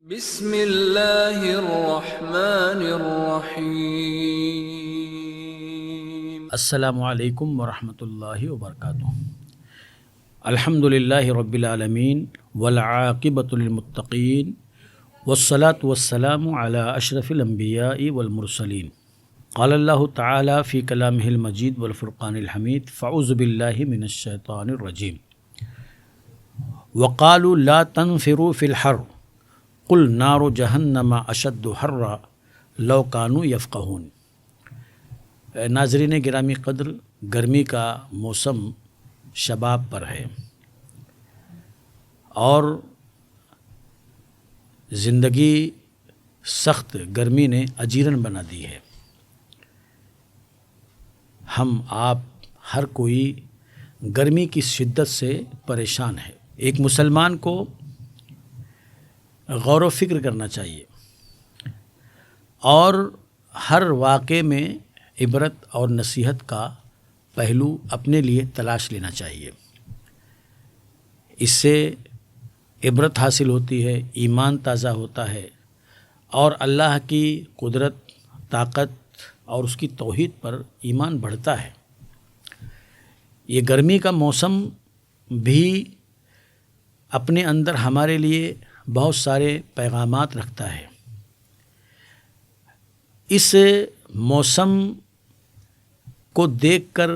بسم اللہ الرحمن الرحیم۔ السلام علیکم ورحمۃ اللہ وبرکاتہ۔ الحمد للہ رب العالمین والعاقبۃ للمتقین والصلاة والسلام علی اشرف الانبیاء والمرسلین۔ قال اللہ تعالی فی کلامہ المجید والفرقان الحمید، فاعوذ باللہ من الشیطان الرجیم۔ وقالوا لا تنفروا فی الحر قل نار جہنم اشد حرا لو کانوا یفقہون۔ ناظرین گرامی قدر، گرمی کا موسم شباب پر ہے اور زندگی سخت گرمی نے اجیرن بنا دی ہے۔ ہم آپ ہر کوئی گرمی کی شدت سے پریشان ہے۔ ایک مسلمان کو غور و فکر کرنا چاہیے اور ہر واقعے میں عبرت اور نصیحت کا پہلو اپنے لیے تلاش لینا چاہیے۔ اس سے عبرت حاصل ہوتی ہے، ایمان تازہ ہوتا ہے اور اللہ کی قدرت، طاقت اور اس کی توحید پر ایمان بڑھتا ہے۔ یہ گرمی کا موسم بھی اپنے اندر ہمارے لیے بہت سارے پیغامات رکھتا ہے۔ اس موسم کو دیکھ کر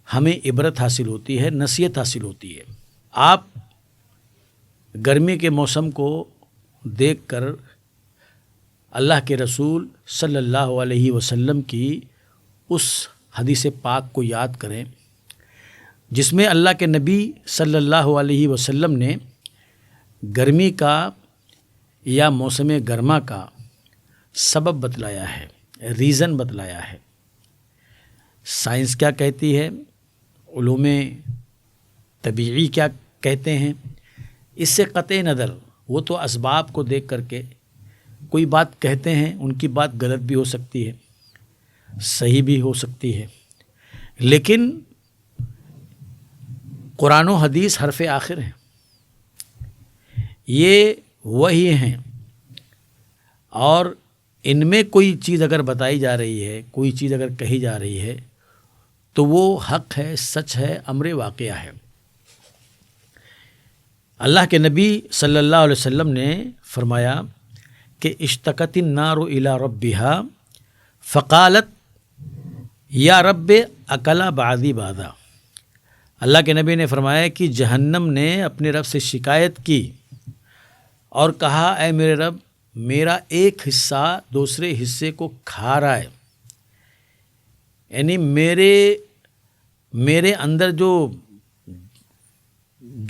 ہمیں عبرت حاصل ہوتی ہے، نصیحت حاصل ہوتی ہے۔ آپ گرمی کے موسم کو دیکھ کر اللہ کے رسول صلی اللہ علیہ وسلم کی اس حدیث پاک کو یاد کریں جس میں اللہ کے نبی صلی اللہ علیہ وسلم نے گرمی کا یا موسم گرما کا سبب بتلایا ہے، ریزن بتلایا ہے۔ سائنس کیا کہتی ہے، علوم طبیعی کیا کہتے ہیں، اس سے قطع نظر وہ تو اسباب کو دیکھ کر کے کوئی بات کہتے ہیں، ان کی بات غلط بھی ہو سکتی ہے، صحیح بھی ہو سکتی ہے، لیکن قرآن و حدیث حرف آخر ہیں، یہ وہی ہیں، اور ان میں کوئی چیز اگر بتائی جا رہی ہے، کوئی چیز اگر کہی جا رہی ہے تو وہ حق ہے، سچ ہے، امر واقعہ ہے۔ اللہ کے نبی صلی اللہ علیہ وسلم نے فرمایا کہ اشتکت النار الی ربها فقالت یا رب اکل بعدی بعدا۔ اللہ کے نبی نے فرمایا کہ جہنم نے اپنے رب سے شکایت کی اور کہا، اے میرے رب، میرا ایک حصہ دوسرے حصے کو کھا رہا ہے، یعنی میرے اندر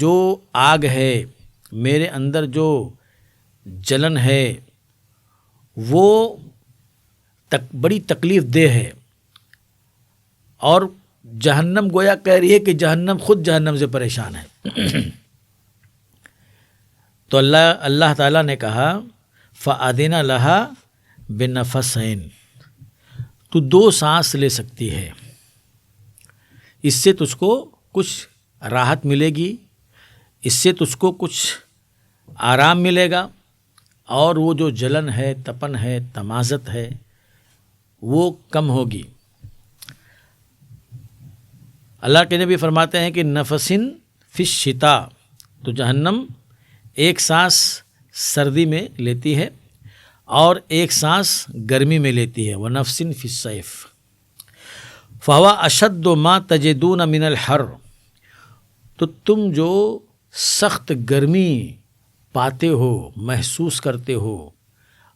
جو آگ ہے، میرے اندر جو جلن ہے وہ بڑی تکلیف دہ ہے، اور جہنم گویا کہہ رہی ہے کہ جہنم خود جہنم سے پریشان ہے۔ تو اللہ تعالیٰ نے کہا فَأَذِنَ لَهَا بِنَفَسَيْنِ، تو 2 سانس لے سکتی ہے، اس سے تجھ کو کچھ راحت ملے گی، اس سے تجھ کو کچھ آرام ملے گا، اور وہ جو جلن ہے، تپن ہے، تمازت ہے، وہ کم ہوگی۔ اللہ کے نبی فرماتے ہیں کہ نفسن فی الشتاء، تو جہنم ایک سانس سردی میں لیتی ہے اور ایک سانس گرمی میں لیتی ہے۔ وَنَفْسٍ فِي الصَّيْفِ فَهُوَ أَشَدُّ مَا تَجِدُونَ مِنَ الْحَرِّ، تو تم جو سخت گرمی پاتے ہو، محسوس کرتے ہو،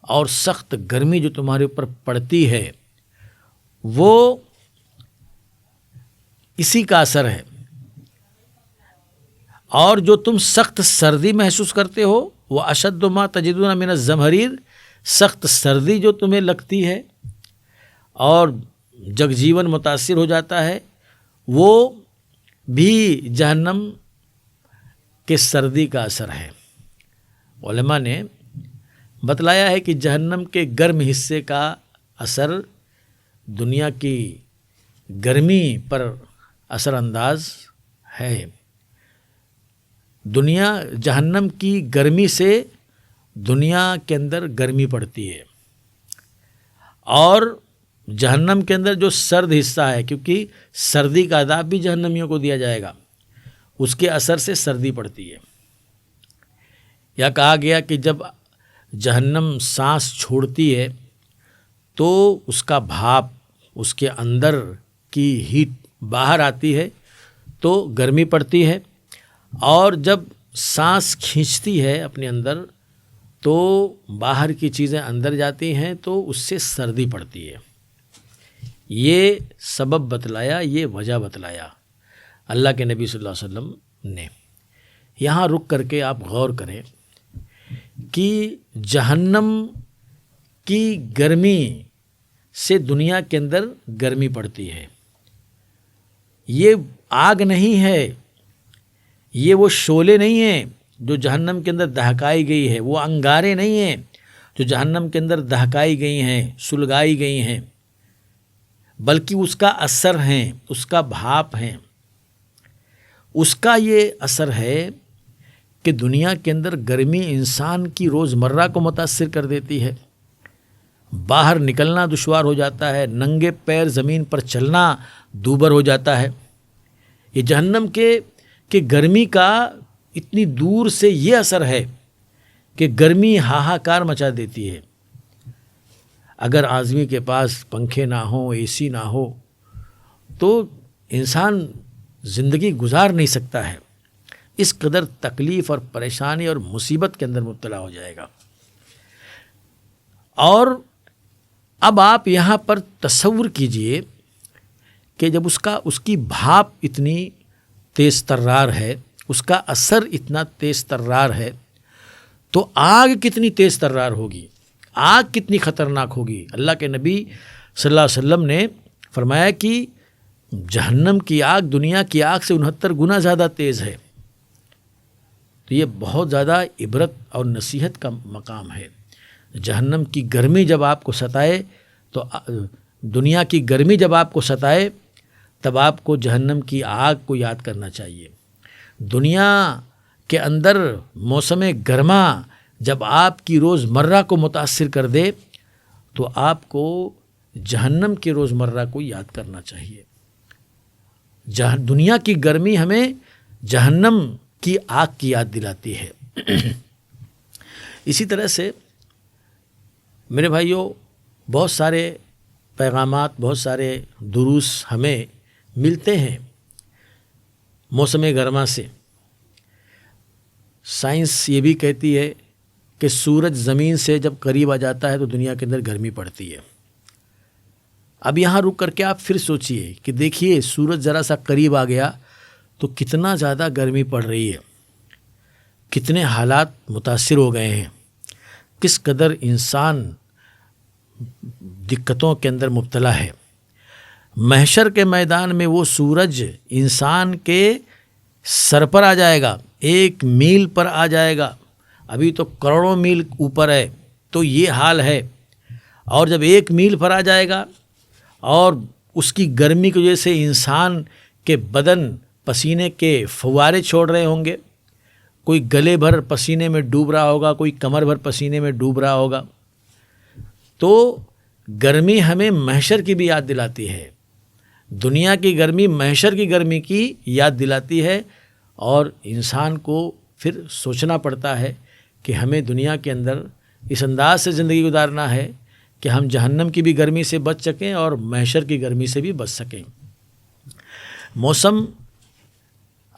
اور سخت گرمی جو تمہارے اوپر پڑتی ہے وہ اسی کا اثر ہے، اور جو تم سخت سردی محسوس کرتے ہو وہ اشد ما تجدون من الزمہریر، سخت سردی جو تمہیں لگتی ہے اور جگ جیون متاثر ہو جاتا ہے، وہ بھی جہنم کے سردی کا اثر ہے۔ علماء نے بتلایا ہے کہ جہنم کے گرم حصے کا اثر دنیا کی گرمی پر اثر انداز ہے۔ دنیا جہنم کی گرمی سے دنیا کے اندر گرمی پڑتی ہے، اور جہنم کے اندر جو سرد حصہ ہے، کیونکہ سردی کا عذاب بھی جہنمیوں کو دیا جائے گا، اس کے اثر سے سردی پڑتی ہے۔ یا کہا گیا کہ جب جہنم سانس چھوڑتی ہے تو اس کا بھاپ، اس کے اندر کی ہیٹ باہر آتی ہے تو گرمی پڑتی ہے، اور جب سانس کھینچتی ہے اپنے اندر تو باہر کی چیزیں اندر جاتی ہیں تو اس سے سردی پڑتی ہے۔ یہ سبب بتلایا، یہ وجہ بتلایا اللہ کے نبی صلی اللہ علیہ وسلم نے۔ یہاں رک کر کے آپ غور کریں کہ جہنم کی گرمی سے دنیا کے اندر گرمی پڑتی ہے۔ یہ آگ نہیں ہے، یہ وہ شعلے نہیں ہیں جو جہنم کے اندر دہکائی گئی ہے، وہ انگاریں نہیں ہیں جو جہنم کے اندر دہکائی گئی ہیں، سلگائی گئی ہیں، بلکہ اس کا اثر ہیں، اس کا بھاپ ہیں۔ اس کا یہ اثر ہے کہ دنیا کے اندر گرمی انسان کی روزمرہ کو متاثر کر دیتی ہے، باہر نکلنا دشوار ہو جاتا ہے، ننگے پیر زمین پر چلنا دوبر ہو جاتا ہے۔ یہ جہنم کے گرمی کا اتنی دور سے یہ اثر ہے کہ گرمی ہاہاکار مچا دیتی ہے۔ اگر آدمی کے پاس پنکھے نہ ہوں، اے سی نہ ہو تو انسان زندگی گزار نہیں سکتا ہے، اس قدر تکلیف اور پریشانی اور مصیبت کے اندر مبتلا ہو جائے گا۔ اور اب آپ یہاں پر تصور کیجئے کہ جب اس کی بھاپ اتنی تیز ترار ہے، اس کا اثر اتنا تیز ترار ہے، تو آگ کتنی تیز ترار ہوگی، آگ کتنی خطرناک ہوگی۔ اللہ کے نبی صلی اللہ علیہ وسلم نے فرمایا کہ جہنم کی آگ دنیا کی آگ سے 69 گنا زیادہ تیز ہے۔ تو یہ بہت زیادہ عبرت اور نصیحت کا مقام ہے۔ جہنم کی گرمی جب آپ کو ستائے تو دنیا کی گرمی جب آپ کو ستائے تب آپ کو جہنم کی آگ کو یاد کرنا چاہیے۔ دنیا کے اندر موسم گرما جب آپ کی روزمرہ کو متاثر کر دے تو آپ کو جہنم کے روزمرہ کو یاد کرنا چاہیے۔ دنیا کی گرمی ہمیں جہنم کی آگ کی یاد دلاتی ہے۔ اسی طرح سے میرے بھائیوں، بہت سارے پیغامات، بہت سارے دروس ہمیں ملتے ہیں موسم گرما سے۔ سائنس یہ بھی کہتی ہے کہ سورج زمین سے جب قریب آ جاتا ہے تو دنیا کے اندر گرمی پڑتی ہے۔ اب یہاں رک کر کے آپ پھر سوچئے کہ دیکھیے سورج ذرا سا قریب آ گیا تو کتنا زیادہ گرمی پڑ رہی ہے، کتنے حالات متاثر ہو گئے ہیں، کس قدر انسان دقتوں کے اندر مبتلا ہے۔ محشر کے میدان میں وہ سورج انسان کے سر پر آ جائے گا، 1 میل پر آ جائے گا، ابھی تو کروڑوں میل اوپر ہے، تو یہ حال ہے۔ اور جب 1 میل پر آ جائے گا اور اس کی گرمی کی وجہ سے انسان کے بدن پسینے کے فوارے چھوڑ رہے ہوں گے، کوئی گلے بھر پسینے میں ڈوب رہا ہوگا، کوئی کمر بھر پسینے میں ڈوب رہا ہوگا۔ تو گرمی ہمیں محشر کی بھی یاد دلاتی ہے، دنیا کی گرمی محشر کی گرمی کی یاد دلاتی ہے، اور انسان کو پھر سوچنا پڑتا ہے کہ ہمیں دنیا کے اندر اس انداز سے زندگی گزارنا ہے کہ ہم جہنم کی بھی گرمی سے بچ سکیں اور محشر کی گرمی سے بھی بچ سکیں۔ موسم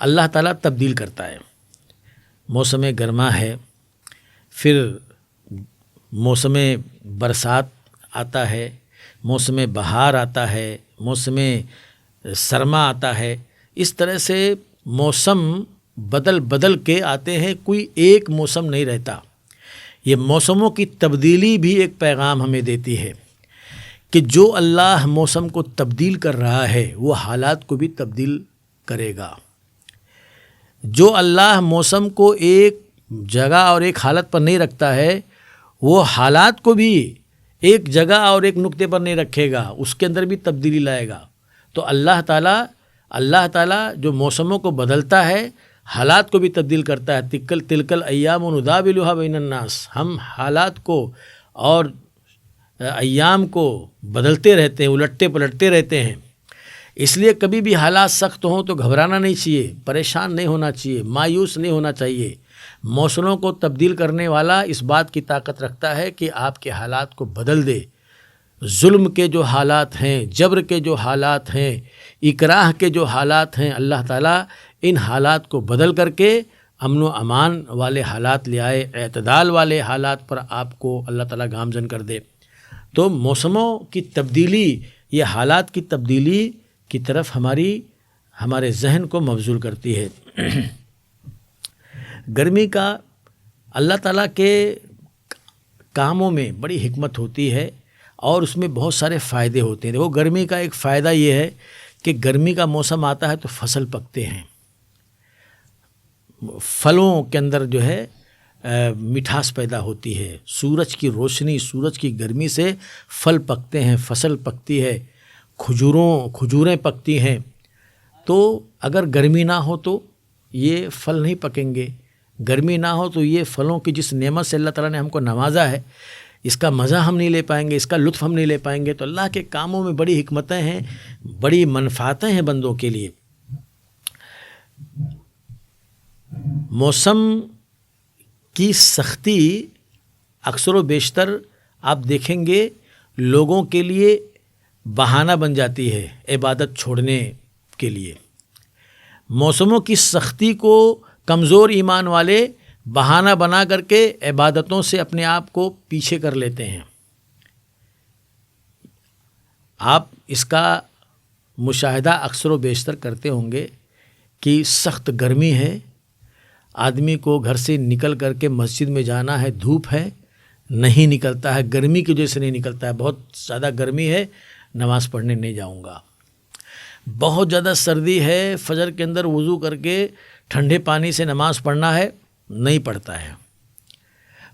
اللہ تعالیٰ تبدیل کرتا ہے۔ موسم گرما ہے، پھر موسم برسات آتا ہے، موسم بہار آتا ہے، موسم سرما آتا ہے۔ اس طرح سے موسم بدل بدل کے آتے ہیں، کوئی ایک موسم نہیں رہتا۔ یہ موسموں کی تبدیلی بھی ایک پیغام ہمیں دیتی ہے کہ جو اللہ موسم کو تبدیل کر رہا ہے وہ حالات کو بھی تبدیل کرے گا۔ جو اللہ موسم کو ایک جگہ اور ایک حالت پر نہیں رکھتا ہے وہ حالات کو بھی ایک جگہ اور ایک نقطے پر نہیں رکھے گا، اس کے اندر بھی تبدیلی لائے گا۔ تو اللہ تعالیٰ جو موسموں کو بدلتا ہے حالات کو بھی تبدیل کرتا ہے. تلکل ایام نداولها بین الناس، ہم حالات کو اور ایام کو بدلتے رہتے ہیں، الٹتے پلٹتے رہتے ہیں. اس لیے کبھی بھی حالات سخت ہوں تو گھبرانا نہیں چاہیے، پریشان نہیں ہونا چاہیے، مایوس نہیں ہونا چاہیے. موسموں کو تبدیل کرنے والا اس بات کی طاقت رکھتا ہے کہ آپ کے حالات کو بدل دے. ظلم کے جو حالات ہیں، جبر کے جو حالات ہیں، اکراہ کے جو حالات ہیں، اللہ تعالیٰ ان حالات کو بدل کر کے امن و امان والے حالات لے آئے، اعتدال والے حالات پر آپ کو اللہ تعالیٰ گامزن کر دے. تو موسموں کی تبدیلی، یہ حالات کی تبدیلی کی طرف ہمارے ذہن کو مبذول کرتی ہے. گرمی کا اللہ تعالیٰ کے کاموں میں بڑی حکمت ہوتی ہے اور اس میں بہت سارے فائدے ہوتے ہیں. وہ گرمی کا ایک فائدہ یہ ہے کہ گرمی کا موسم آتا ہے تو فصل پکتے ہیں، پھلوں کے اندر جو ہے مٹھاس پیدا ہوتی ہے. سورج کی روشنی، سورج کی گرمی سے پھل پکتے ہیں، فصل پکتی ہے، کھجوریں پکتی ہیں. تو اگر گرمی نہ ہو تو یہ پھل نہیں پکیں گے، گرمی نہ ہو تو یہ پھلوں کی جس نعمت سے اللہ تعالیٰ نے ہم کو نوازا ہے، اس کا مزہ ہم نہیں لے پائیں گے، اس کا لطف ہم نہیں لے پائیں گے. تو اللہ کے کاموں میں بڑی حکمتیں ہیں، بڑی منفعتیں ہیں بندوں کے لیے. موسم کی سختی اکثر و بیشتر آپ دیکھیں گے لوگوں کے لیے بہانہ بن جاتی ہے عبادت چھوڑنے کے لیے. موسموں کی سختی کو کمزور ایمان والے بہانہ بنا کر کے عبادتوں سے اپنے آپ کو پیچھے کر لیتے ہیں. آپ اس کا مشاہدہ اکثر و بیشتر کرتے ہوں گے کہ سخت گرمی ہے، آدمی کو گھر سے نکل کر کے مسجد میں جانا ہے، دھوپ ہے، نہیں نکلتا ہے، گرمی کی وجہ سے نہیں نکلتا ہے. بہت زیادہ گرمی ہے، نماز پڑھنے نہیں جاؤں گا. بہت زیادہ سردی ہے، فجر کے اندر وضو کر کے ٹھنڈے پانی سے نماز پڑھنا ہے، نہیں پڑھتا ہے.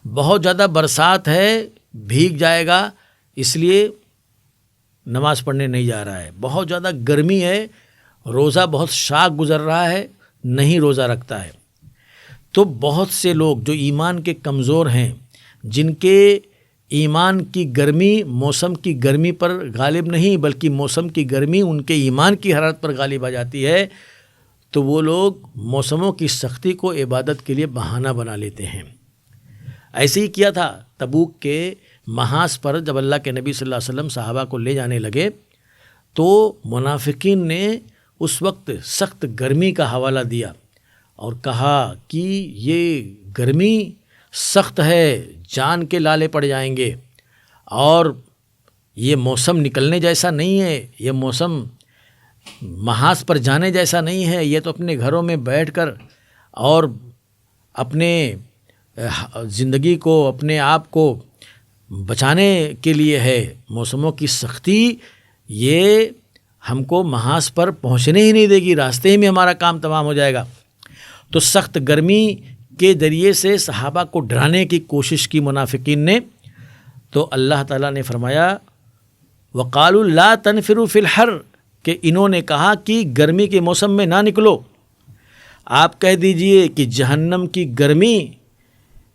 بہت زیادہ برسات ہے، بھیگ جائے گا، اس لیے نماز پڑھنے نہیں جا رہا ہے. بہت زیادہ گرمی ہے، روزہ بہت شاق گزر رہا ہے، نہیں روزہ رکھتا ہے. تو بہت سے لوگ جو ایمان کے کمزور ہیں، جن کے ایمان کی گرمی موسم کی گرمی پر غالب نہیں بلکہ موسم کی گرمی ان کے ایمان کی حرارت پر غالب آ جاتی ہے، تو وہ لوگ موسموں کی سختی کو عبادت کے لیے بہانہ بنا لیتے ہیں. ایسے ہی کیا تھا تبوک کے محاذ پر. جب اللہ کے نبی صلی اللہ علیہ وسلم صحابہ کو لے جانے لگے تو منافقین نے اس وقت سخت گرمی کا حوالہ دیا اور کہا کہ یہ گرمی سخت ہے، جان کے لالے پڑ جائیں گے، اور یہ موسم نکلنے جیسا نہیں ہے، یہ موسم محاذ پر جانے جیسا نہیں ہے، یہ تو اپنے گھروں میں بیٹھ کر اور اپنے زندگی کو، اپنے آپ کو بچانے کے لیے ہے. موسموں کی سختی یہ ہم کو محاذ پر پہنچنے ہی نہیں دے گی، راستے ہی میں ہمارا کام تمام ہو جائے گا. تو سخت گرمی کے ذریعے سے صحابہ کو ڈرانے کی کوشش کی منافقین نے. تو اللہ تعالیٰ نے فرمایا وَقَالُوا لَا تَنْفِرُوا فِي الْحَرِّ، کہ انہوں نے کہا کہ گرمی کے موسم میں نہ نکلو. آپ کہہ دیجئے کہ جہنم کی گرمی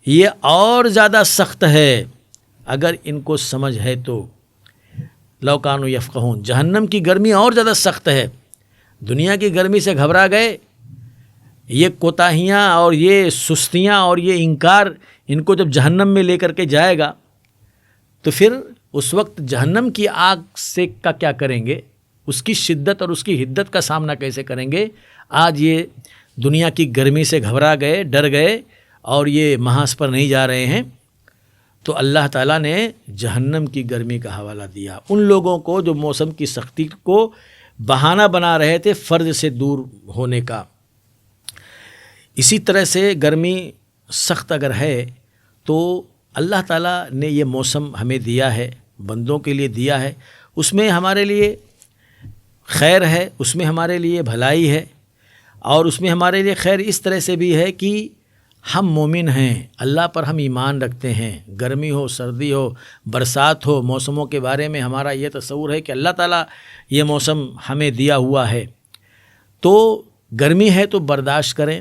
یہ اور زیادہ سخت ہے، اگر ان کو سمجھ ہے تو. لَوْ كَانُوا يَفْقَهُونَ، جہنم کی گرمی اور زیادہ سخت ہے. دنیا کی گرمی سے گھبرا گئے، یہ کوتاہیاں اور یہ سستیاں اور یہ انکار ان کو جب جہنم میں لے کر کے جائے گا تو پھر اس وقت جہنم کی آگ سے کا کیا کریں گے، اس کی شدت اور اس کی حدت کا سامنا کیسے کریں گے. آج یہ دنیا کی گرمی سے گھبرا گئے، ڈر گئے اور یہ محاذ پر نہیں جا رہے ہیں. تو اللہ تعالیٰ نے جہنم کی گرمی کا حوالہ دیا ان لوگوں کو جو موسم کی سختی کو بہانہ بنا رہے تھے فرض سے دور ہونے کا. اسی طرح سے گرمی سخت اگر ہے تو اللہ تعالیٰ نے یہ موسم ہمیں دیا ہے، بندوں کے لیے دیا ہے، اس میں ہمارے لیے خیر ہے، اس میں ہمارے لیے بھلائی ہے، اور اس میں ہمارے لیے خیر اس طرح سے بھی ہے کہ ہم مومن ہیں، اللہ پر ہم ایمان رکھتے ہیں. گرمی ہو، سردی ہو، برسات ہو، موسموں کے بارے میں ہمارا یہ تصور ہے کہ اللہ تعالیٰ یہ موسم ہمیں دیا ہوا ہے. تو گرمی ہے تو برداشت کریں،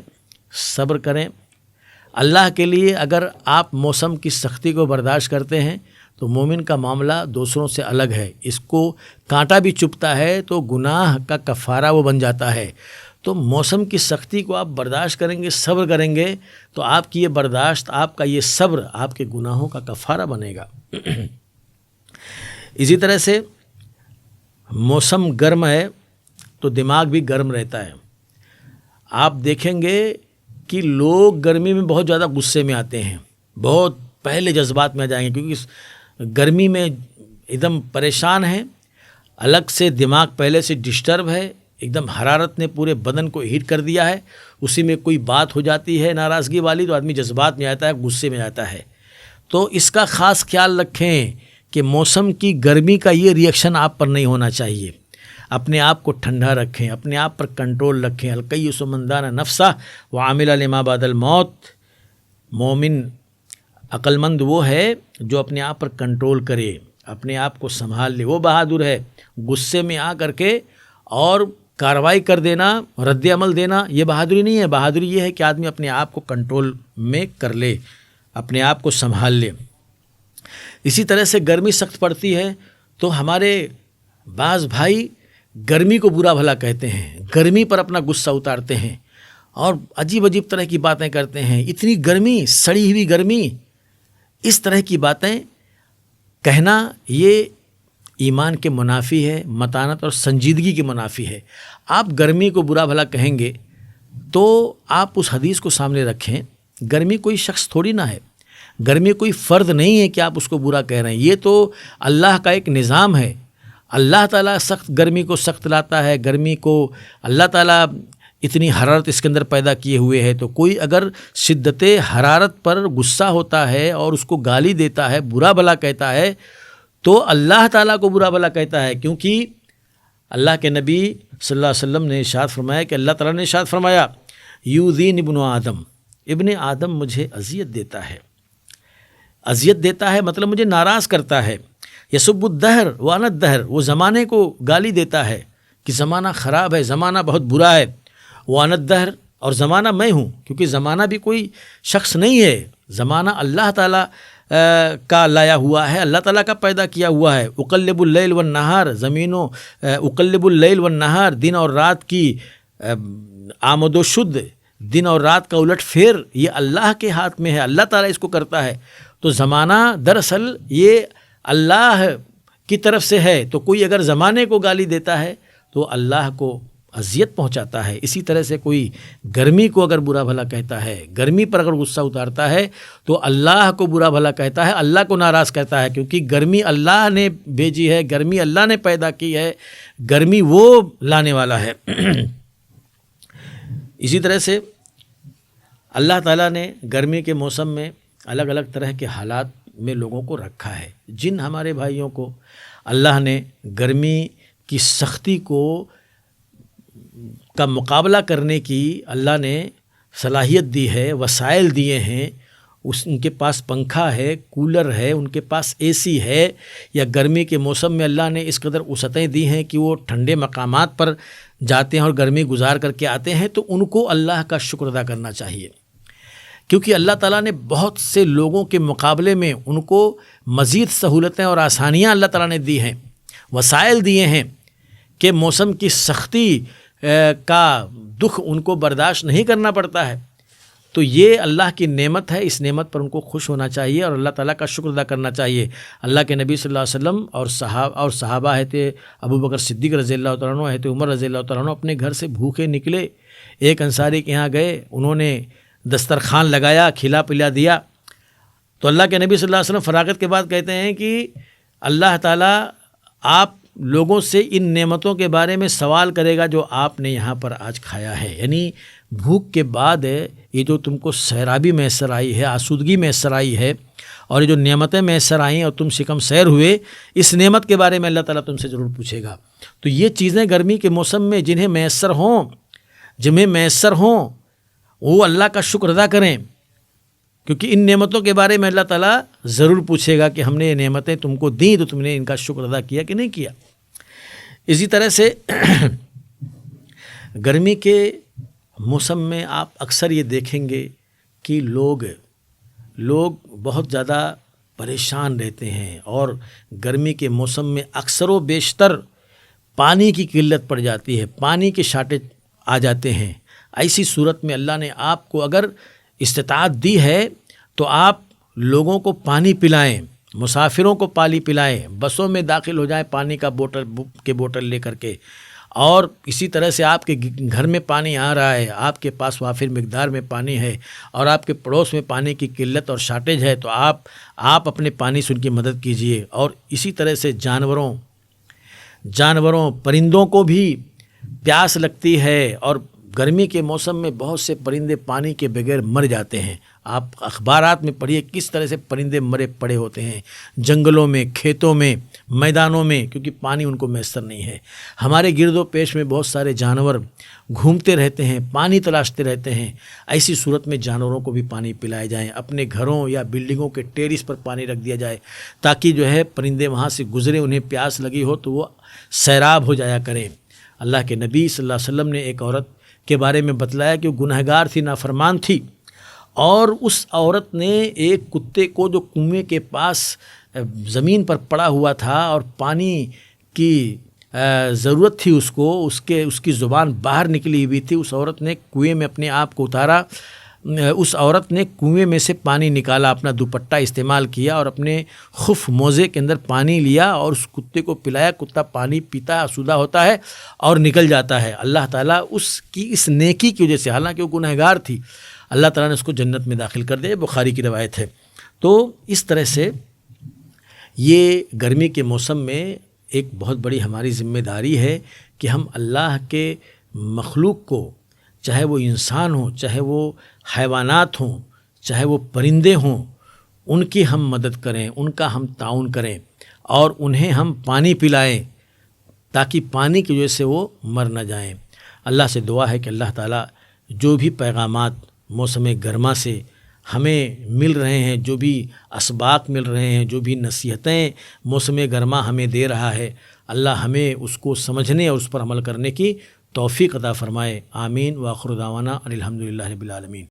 صبر کریں. اللہ کے لیے اگر آپ موسم کی سختی کو برداشت کرتے ہیں تو مومن کا معاملہ دوسروں سے الگ ہے. اس کو کانٹا بھی چبھتا ہے تو گناہ کا کفارہ وہ بن جاتا ہے. تو موسم کی سختی کو آپ برداشت کریں گے, صبر کریں گے تو آپ کی یہ برداشت, آپ کا یہ صبر آپ کے گناہوں کا کفارہ بنے گا. اسی طرح سے موسم گرم ہے تو دماغ بھی گرم رہتا ہے. آپ دیکھیں گے کہ لوگ گرمی میں بہت زیادہ غصے میں آتے ہیں, بہت پہلے جذبات میں آ جائیں گے, کیونکہ گرمی میں ایک دم پریشان ہیں, الگ سے دماغ پہلے سے ڈسٹرب ہے, ایک دم حرارت نے پورے بدن کو ہیٹ کر دیا ہے. اسی میں کوئی بات ہو جاتی ہے ناراضگی والی تو آدمی جذبات میں آتا ہے, غصے میں آتا ہے. تو اس کا خاص خیال رکھیں کہ موسم کی گرمی کا یہ ری ایکشن آپ پر نہیں ہونا چاہیے. اپنے آپ کو ٹھنڈا رکھیں, اپنے آپ پر کنٹرول رکھیں. الکیس من دان نفسہ وعمل لما بعد الموت. مومن عقل مند وہ ہے جو اپنے آپ پر کنٹرول کرے, اپنے آپ کو سنبھال لے. وہ بہادر ہے. غصے میں آ کر کے اور کارروائی کر دینا, رد عمل دینا, یہ بہادری نہیں ہے. بہادری یہ ہے کہ آدمی اپنے آپ کو کنٹرول میں کر لے, اپنے آپ کو سنبھال لے. اسی طرح سے گرمی سخت پڑتی ہے تو ہمارے بعض بھائی گرمی کو برا بھلا کہتے ہیں, گرمی پر اپنا غصہ اتارتے ہیں اور عجیب عجیب طرح کی باتیں کرتے ہیں. اتنی گرمی, سڑی ہوئی گرمی, اس طرح کی باتیں کہنا یہ ایمان کے منافی ہے, متانت اور سنجیدگی کے منافی ہے. آپ گرمی کو برا بھلا کہیں گے تو آپ اس حدیث کو سامنے رکھیں, گرمی کوئی شخص تھوڑی نہ ہے, گرمی کوئی فرد نہیں ہے کہ آپ اس کو برا کہہ رہے ہیں. یہ تو اللہ کا ایک نظام ہے. اللہ تعالیٰ سخت گرمی کو سخت لاتا ہے. گرمی کو اللہ تعالیٰ اتنی حرارت اس کے اندر پیدا کیے ہوئے ہے. تو کوئی اگر شدت حرارت پر غصہ ہوتا ہے اور اس کو گالی دیتا ہے, برا بھلا کہتا ہے, تو اللہ تعالیٰ کو برا بھلا کہتا ہے. کیونکہ اللہ کے نبی صلی اللہ علیہ وسلم نے ارشاد فرمایا کہ اللہ تعالیٰ نے ارشاد فرمایا یؤذین ابن آدم, ابن آدم مجھے اذیت دیتا ہے. اذیت دیتا ہے مطلب مجھے ناراض کرتا ہے. یسب الدہر وانا الدہر, وہ زمانے کو گالی دیتا ہے کہ زمانہ خراب ہے, زمانہ بہت برا ہے. وانا الدہر, اور زمانہ میں ہوں, کیونکہ زمانہ بھی کوئی شخص نہیں ہے, زمانہ اللہ تعالیٰ کا لایا ہوا ہے, اللہ تعالیٰ کا پیدا کیا ہوا ہے. اقلب اللیل والنہار, زمینوں اقلب اللیل والنہار, دن اور رات کی آمد و شد, دن اور رات کا الٹ پھیر یہ اللہ کے ہاتھ میں ہے, اللہ تعالیٰ اس کو کرتا ہے. تو زمانہ دراصل یہ اللہ کی طرف سے ہے. تو کوئی اگر زمانے کو گالی دیتا ہے تو اللہ کو اذیت پہنچاتا ہے. اسی طرح سے کوئی گرمی کو اگر برا بھلا کہتا ہے, گرمی پر اگر غصہ اتارتا ہے تو اللہ کو برا بھلا کہتا ہے, اللہ کو ناراض کرتا ہے. کیونکہ گرمی اللہ نے بھیجی ہے, گرمی اللہ نے پیدا کی ہے, گرمی وہ لانے والا ہے. اسی طرح سے اللہ تعالیٰ نے گرمی کے موسم میں الگ الگ طرح کے حالات میں لوگوں کو رکھا ہے. جن ہمارے بھائیوں کو اللہ نے گرمی کی سختی کا مقابلہ کرنے کی اللہ نے صلاحیت دی ہے, وسائل دیے ہیں, ان کے پاس پنکھا ہے, کولر ہے, ان کے پاس اے سی ہے, یا گرمی کے موسم میں اللہ نے اس قدر وسعتیں دی ہیں کہ وہ ٹھنڈے مقامات پر جاتے ہیں اور گرمی گزار کر کے آتے ہیں, تو ان کو اللہ کا شکر ادا کرنا چاہیے. کیونکہ اللہ تعالیٰ نے بہت سے لوگوں کے مقابلے میں ان کو مزید سہولتیں اور آسانیاں اللہ تعالیٰ نے دی ہیں, وسائل دیے ہیں کہ موسم کی سختی کا دکھ ان کو برداشت نہیں کرنا پڑتا ہے. تو یہ اللہ کی نعمت ہے, اس نعمت پر ان کو خوش ہونا چاہیے اور اللہ تعالیٰ کا شکر ادا کرنا چاہیے. اللہ کے نبی صلی اللہ علیہ وسلم اور صحابہ ہے ابو بکر صدیق رضی اللہ تعالیٰ عنہ, ہے عمر رضی اللہ تعالیٰ عنہ, اپنے گھر سے بھوکے نکلے, ایک انصاری کے یہاں گئے, انہوں نے دسترخوان لگایا, کھلا پلا دیا. تو اللہ کے نبی صلی اللہ علیہ وسلم فراغت کے بعد کہتے ہیں کہ اللہ تعالیٰ آپ لوگوں سے ان نعمتوں کے بارے میں سوال کرے گا جو آپ نے یہاں پر آج کھایا ہے. یعنی بھوک کے بعد یہ جو تم کو سیرابی میسر آئی ہے, آسودگی میسر آئی ہے, اور یہ جو نعمتیں میسر آئیں اور تم شکم سیر ہوئے, اس نعمت کے بارے میں اللہ تعالیٰ تم سے ضرور پوچھے گا. تو یہ چیزیں گرمی کے موسم میں جنہیں میسر ہوں وہ اللہ کا شکر ادا کریں, کیونکہ ان نعمتوں کے بارے میں اللہ تعالیٰ ضرور پوچھے گا کہ ہم نے یہ نعمتیں تم کو دیں تو تم نے ان کا شکر ادا کیا کہ نہیں کیا. اسی طرح سے گرمی کے موسم میں آپ اکثر یہ دیکھیں گے کہ لوگ بہت زیادہ پریشان رہتے ہیں، اور گرمی کے موسم میں اکثر و بیشتر پانی کی قلت پڑ جاتی ہے، پانی کے شارٹیج آ جاتے ہیں۔ ایسی صورت میں اللہ نے آپ کو اگر استطاعت دی ہے تو آپ لوگوں کو پانی پلائیں، مسافروں کو پانی پلائیں، بسوں میں داخل ہو جائیں پانی کا بوتل لے کر کے، اور اسی طرح سے آپ کے گھر میں پانی آ رہا ہے، آپ کے پاس وافر مقدار میں پانی ہے، اور آپ کے پڑوس میں پانی کی قلت اور شارٹیج ہے، تو آپ اپنے پانی سے ان کی مدد کیجیے۔ اور اسی طرح سے جانوروں پرندوں کو بھی پیاس لگتی ہے، اور گرمی کے موسم میں بہت سے پرندے پانی کے بغیر مر جاتے ہیں۔ آپ اخبارات میں پڑھیے کس طرح سے پرندے مرے پڑے ہوتے ہیں جنگلوں میں، کھیتوں میں، میدانوں میں، کیونکہ پانی ان کو میسر نہیں ہے۔ ہمارے گرد و پیش میں بہت سارے جانور گھومتے رہتے ہیں، پانی تلاشتے رہتے ہیں۔ ایسی صورت میں جانوروں کو بھی پانی پلائے جائیں، اپنے گھروں یا بلڈنگوں کے ٹیرس پر پانی رکھ دیا جائے، تاکہ جو ہے پرندے وہاں سے گزرے، انہیں پیاس لگی ہو تو وہ سیراب ہو جایا کریں۔ اللہ کے نبی صلی اللہ علیہ وسلم نے ایک عورت کے بارے میں بتلایا کہ وہ گنہگار تھی، نافرمان تھی، اور اس عورت نے ایک کتے کو جو کنویں کے پاس زمین پر پڑا ہوا تھا اور پانی کی ضرورت تھی اس کی زبان باہر نکلی ہوئی تھی، اس عورت نے کنویں میں اپنے آپ کو اتارا، اس عورت نے کنویں میں سے پانی نکالا، اپنا دوپٹہ استعمال کیا اور اپنے خف موزے کے اندر پانی لیا اور اس کتے کو پلایا۔ کتا پانی پیتا ہے، آسودہ ہوتا ہے اور نکل جاتا ہے۔ اللہ تعالیٰ اس کی اس نیکی کی وجہ سے، حالانکہ وہ گنہگار تھی، اللہ تعالیٰ نے اس کو جنت میں داخل کر دیا۔ بخاری کی روایت ہے۔ تو اس طرح سے یہ گرمی کے موسم میں ایک بہت بڑی ہماری ذمہ داری ہے کہ ہم اللہ کے مخلوق کو، چاہے وہ انسان ہوں، چاہے وہ حیوانات ہوں، چاہے وہ پرندے ہوں، ان کی ہم مدد کریں، ان کا ہم تعاون کریں، اور انہیں ہم پانی پلائیں، تاکہ پانی کی وجہ سے وہ مر نہ جائیں۔ اللہ سے دعا ہے کہ اللہ تعالیٰ جو بھی پیغامات موسم گرما سے ہمیں مل رہے ہیں، جو بھی اسباق مل رہے ہیں، جو بھی نصیحتیں موسم گرما ہمیں دے رہا ہے، اللہ ہمیں اس کو سمجھنے اور اس پر عمل کرنے کی توفیق عطا فرمائے۔ آمین۔ وآخر دعوانا ان الحمد للہ رب العالمین۔